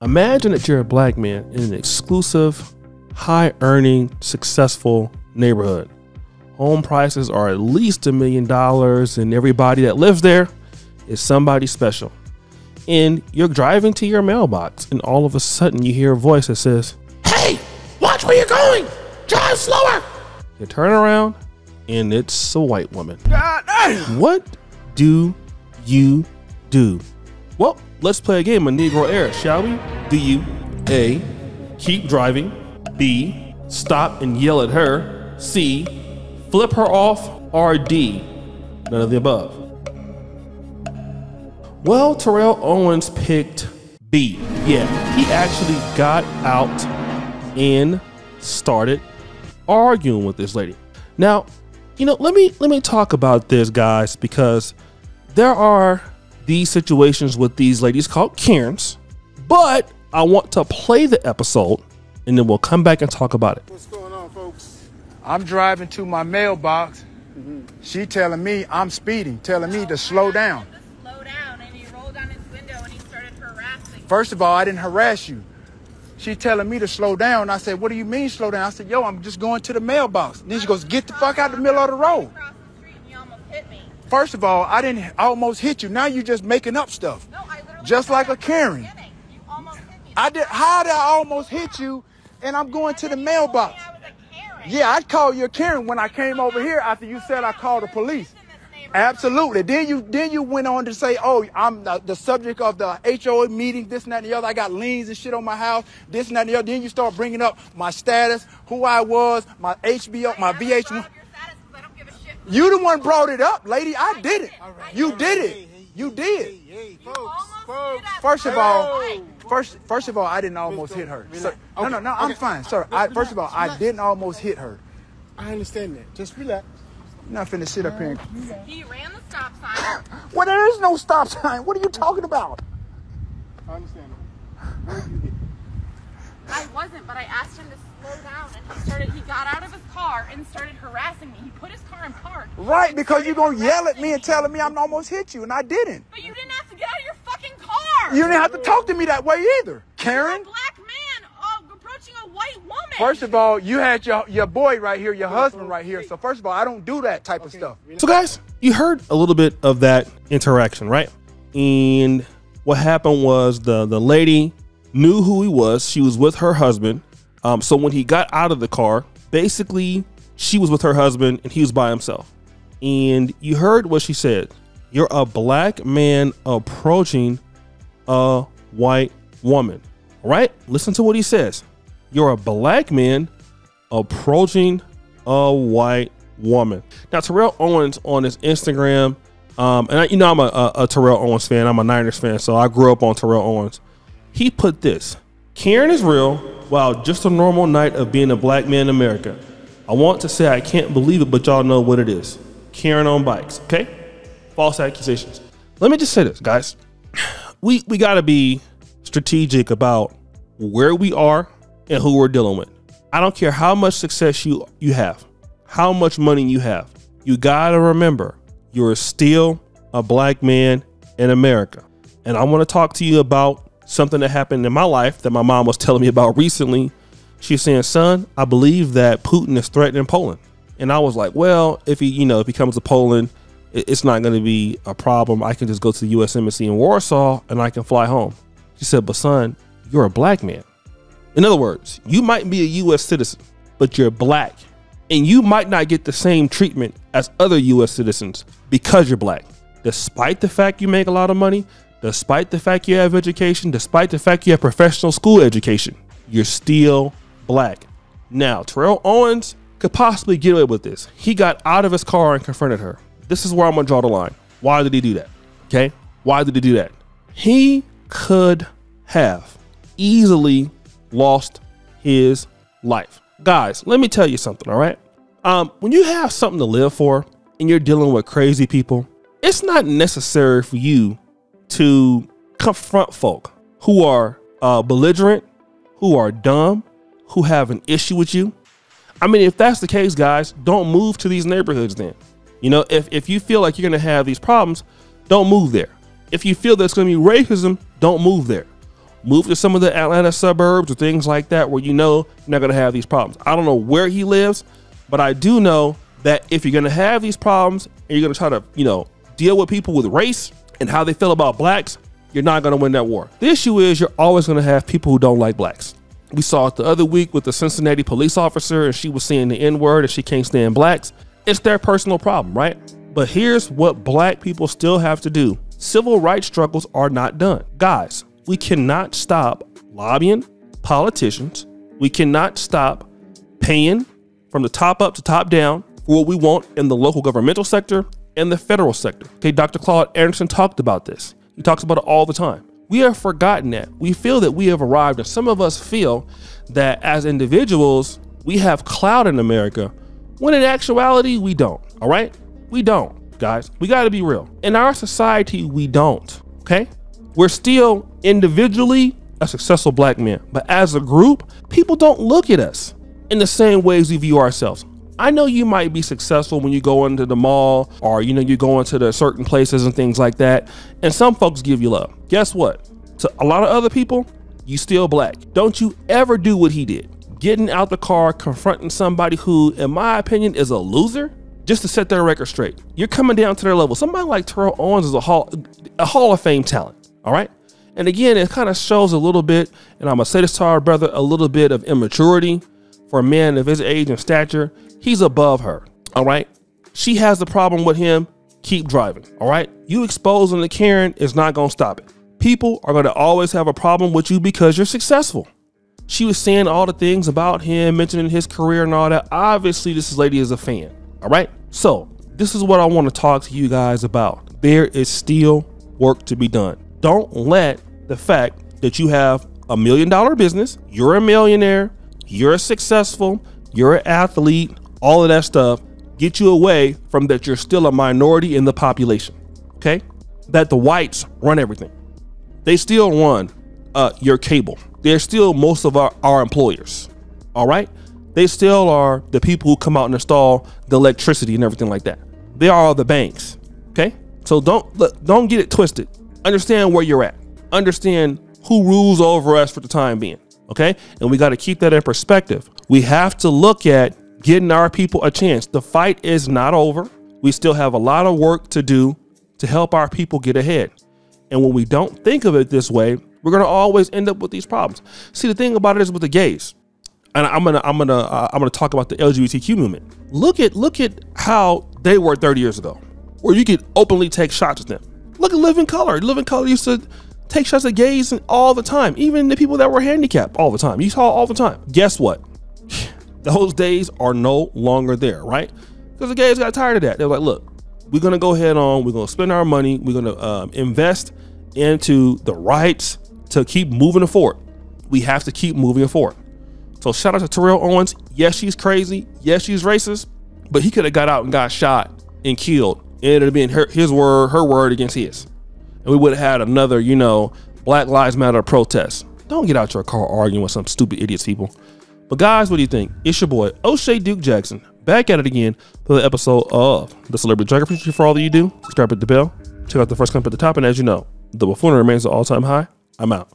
Imagine that you're a black man in an exclusive, high-earning, successful neighborhood. Home prices are at least $1 million, and everybody that lives there is somebody special. And you're driving to your mailbox, and all of a sudden you hear a voice that says, "Hey, watch where you're going! Drive slower!" You turn around, and it's a white woman. God damn. What do you do? Well, let's play a game of Negro Era, shall we? Do you A, keep driving, B, stop and yell at her, C, flip her off, or D, none of the above? Well, Terrell Owens picked B. Yeah, he actually got out and started arguing with this lady. Now, you know, let me talk about this, guys, because there are these situations with these ladies called Karens, but I want to play the episode and then we'll come back and talk about it. What's going on, folks? I'm driving to my mailbox. She telling me I'm speeding, telling me to slow down. Slow down, and he rolled down his window and he started harassing. First of all, I didn't harass you. She telling me to slow down. I said, "What do you mean slow down?" I said, "Yo, I'm just going to the mailbox." And then she goes, "Get the fuck out the middle of the road." Across the street and you almost hit me. First of all, I almost hit you. Now you just making up stuff. No, I literally Just like a hit Karen. you almost hit me. How did I almost hit you? And I'm going to the mailbox. I was a Karen. Yeah, I'd call you a Karen when I came over here after you said I called the police. Absolutely. Then you went on to say, "Oh, I'm the subject of the HOA meeting, this and that and the other. I got liens and shit on my house, this and that and the other." Then you start bringing up my status, who I was, my HBO, my VH1. You the one brought it up, lady. I did it. You did it. You did. First of all, I didn't almost hit her. Sir, no, I'm fine, sir. First of all, I didn't almost hit her. I understand that. Just relax. I'm not finna sit up here. He ran the stop sign. Well, there is no stop sign. What are you talking about? I understand that. Where did you hit? I wasn't, but I asked him to slow down, and he got out of his car and started harassing me. He put his car in park. Right, because you're gonna yell at me and telling me I'm almost hit you, and I didn't. But you didn't have to get out of your fucking car. You didn't have to talk to me that way either, Karen. You're a black man approaching a white woman. First of all, you had your boy right here, your husband right here. So first of all, I don't do that type of stuff. So guys, you heard a little bit of that interaction, right? And what happened was the lady knew who he was. She was with her husband. So when he got out of the car, basically she was with her husband and he was by himself. And you heard what she said. "You're a black man approaching a white woman." All right? Listen to what he says. You're a black man approaching a white woman. Now, Terrell Owens on his Instagram, and I'm a Terrell Owens fan. I'm a Niners fan, so I grew up on Terrell Owens. He put this: "Karen is real. Wow, just a normal night of being a black man in America. I want to say I can't believe it, but y'all know what it is. Karen on bikes." Okay? False accusations. Let me just say this, guys. We got to be strategic about where we are and who we're dealing with. I don't care how much success you have, how much money you have. You got to remember, you're still a black man in America. And I want to talk to you about something that happened in my life that my mom was telling me about recently. She's saying, "Son, I believe that Putin is threatening Poland." And I was like, well, if he comes to Poland, it's not going to be a problem. I can just go to the U.S. Embassy in Warsaw and I can fly home. She said, "But son, you're a black man. In other words, you might be a U.S. citizen, but you're black. And you might not get the same treatment as other U.S. citizens because you're black. Despite the fact you make a lot of money, despite the fact you have education, despite the fact you have professional school education, you're still black." Now, Terrell Owens could possibly get away with this. He got out of his car and confronted her. This is where I'm going to draw the line. Why did he do that? Okay? Why did he do that? He could have easily lost his life. Guys, let me tell you something, all right? When you have something to live for and you're dealing with crazy people, it's not necessary for you to confront folk who are belligerent, who are dumb, who have an issue with you. I mean, if that's the case, guys, don't move to these neighborhoods then. You know, if you feel like you're going to have these problems, don't move there. If you feel there's going to be racism, don't move there. Move to some of the Atlanta suburbs or things like that where you know you're not going to have these problems. I don't know where he lives, but I do know that if you're going to have these problems and you're going to try to, you know, deal with people with race and how they feel about blacks, you're not going to win that war. The issue is you're always going to have people who don't like blacks. We saw it the other week with the Cincinnati police officer, and she was saying the N-word and she can't stand blacks. It's their personal problem, right? But here's what black people still have to do. Civil rights struggles are not done. Guys, we cannot stop lobbying politicians. We cannot stop paying from the top up to top down for what we want in the local governmental sector and the federal sector. Okay, Dr. Claude Anderson talked about this. He talks about it all the time. We have forgotten that. We feel that we have arrived, and some of us feel that as individuals, we have clout in America, when in actuality, we don't, all right? We don't, guys. We gotta be real. In our society, we don't, okay? We're still individually a successful black man, but as a group, people don't look at us in the same ways we view ourselves. I know you might be successful when you go into the mall or, you know, you go into the certain places and things like that. And some folks give you love. Guess what? To a lot of other people, you still black. Don't you ever do what he did. Getting out the car, confronting somebody who, in my opinion, is a loser, just to set their record straight. You're coming down to their level. Somebody like Terrell Owens is a Hall of Fame talent. All right. And again, it kind of shows a little bit, and I'm going to say this to our brother, a little bit of immaturity for a man of his age and stature. He's above her, all right? She has a problem with him, keep driving, all right? You exposing the Karen is not gonna stop it. People are gonna always have a problem with you because you're successful. She was saying all the things about him, mentioning his career and all that. Obviously, this lady is a fan, all right? So this is what I wanna talk to you guys about. There is still work to be done. Don't let the fact that you have $1 million business, you're a millionaire, you're successful, you're an athlete, all of that stuff get you away from that you're still a minority in the population, okay? That the whites run everything. They still run your cable. They're still most of our employers, all right? They still are the people who come out and install the electricity and everything like that. They are the banks, okay? So don't get it twisted. Understand where you're at. Understand who rules over us for the time being, okay? And we got to keep that in perspective. We have to look at getting our people a chance. The fight is not over. We still have a lot of work to do to help our people get ahead. And when we don't think of it this way, we're going to always end up with these problems. See, the thing about it is with the gays, and I'm gonna talk about the LGBTQ movement. Look at how they were 30 years ago, where you could openly take shots at them. Look at Living Color. Living Color used to take shots at gays all the time, even the people that were handicapped all the time. You saw all the time. Guess what? Those days are no longer there, right? Because the gays got tired of that. They're like, look, we're going to go ahead on, we're going to spend our money, we're going to invest into the rights to keep moving forward. We have to keep moving forward. So shout out to Terrell Owens. Yes, she's crazy. Yes, she's racist, but he could have got out and got shot and killed. And it would have been her word against his. And we would have had another, you know, Black Lives Matter protest. Don't get out your car arguing with some stupid idiots, people. But guys, what do you think? It's your boy, O'Shea Duke Jackson, back at it again for the episode of The Celebrity Junkie. Appreciate you for all that you do. Subscribe, hit the bell. Check out the first comment at the top. And as you know, the buffoonery remains at all-time high. I'm out.